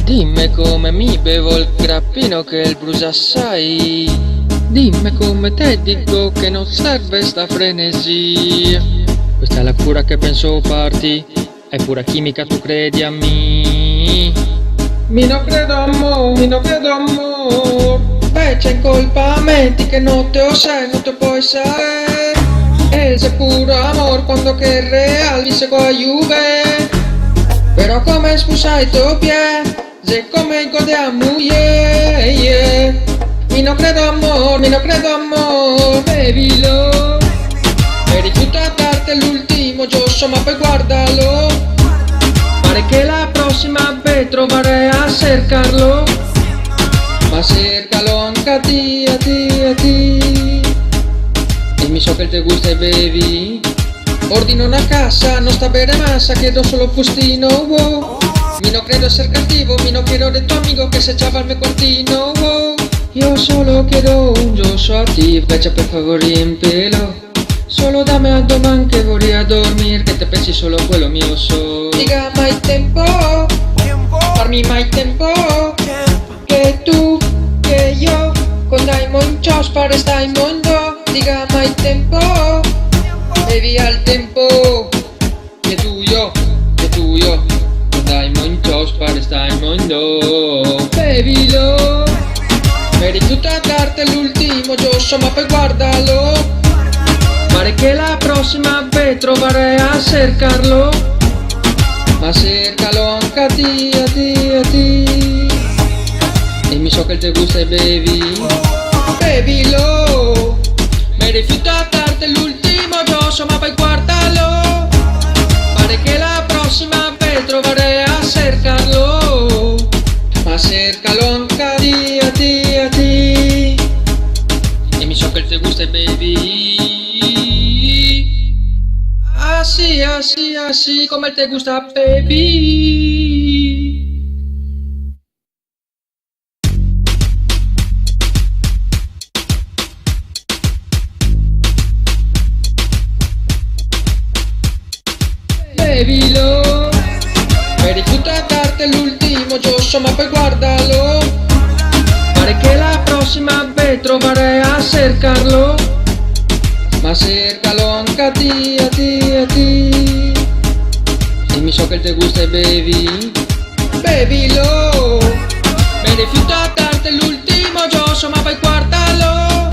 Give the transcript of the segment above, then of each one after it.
Dimmi come mi bevo il grappino che il brucia assai. Dimmi come te dico che non serve sta frenesia. Questa è la cura che penso farti, è pura chimica, tu credi a me. Mi no credo amor, mi no credo amor. Invece in colpa a me che no te lo sai, no te puoi saber. Es puro amor quando che è real dice con la Juve. Però come scusai tuo pie, se come godiamo, yeah, yeah. Mi no credo amor, bevilo. E rifiuto a darti l'ultimo giosso, ma poi guardalo. Pare che la prossima vez trovaré a cercarlo. Ma cercalo anche a ti, a ti, a ti. E mi so che te gusta e bevi. Ordino una casa, no sta bene massa, chiedo solo fustino, wow. Mi no credo ser cattivo, mi no quiero de tu amigo que se echaba al mio cuartino, wow. Io solo quiero un giosso a ti, vecchia per favore riempilo. Solo dame a domani que voy a dormir, que te pensi solo quello mio so. Diga mai tempo, farmi mai tempo, che tu, che io, con dai monchos para sta in mondo. Diga mai tempo, e via il tempo, che tu io, con dai monchos para sta in mondo. Bevilo, mi rifiuto a darti l'ultimo giosso, ma poi guardalo. Pare che la prossima vez trovaré a cercarlo. Ma cercalo anche a ti, a ti, a ti. E mi so che te gusta e bevi. Bevilo. Mi rifiuto a darti l'ultimo giosso, ma poi guardalo. Pare che la prossima vez trovaré a cercarlo. Ma cercalo anche a ti, a ti, a ti. E mi so che te gusta e bevi. Así, así, así, come te gusta, baby. Bevilo, mi rifiuto a darti l'ultimo giosso, ma poi guardalo. Pare che la prossima vez trovaré a cercarlo. Ma cercalo anche a ti, a ti, a ti. E mi so che te gusta e bevi. Bevilo. Mi rifiuto a darti l'ultimo giosso, ma poi guardalo.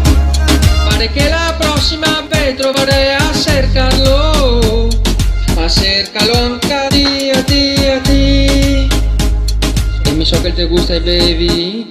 Pare che la prossima vez trovaré a cercarlo. Ma cercalo anche a ti, a ti, a ti. E mi so che te gusta e bevi.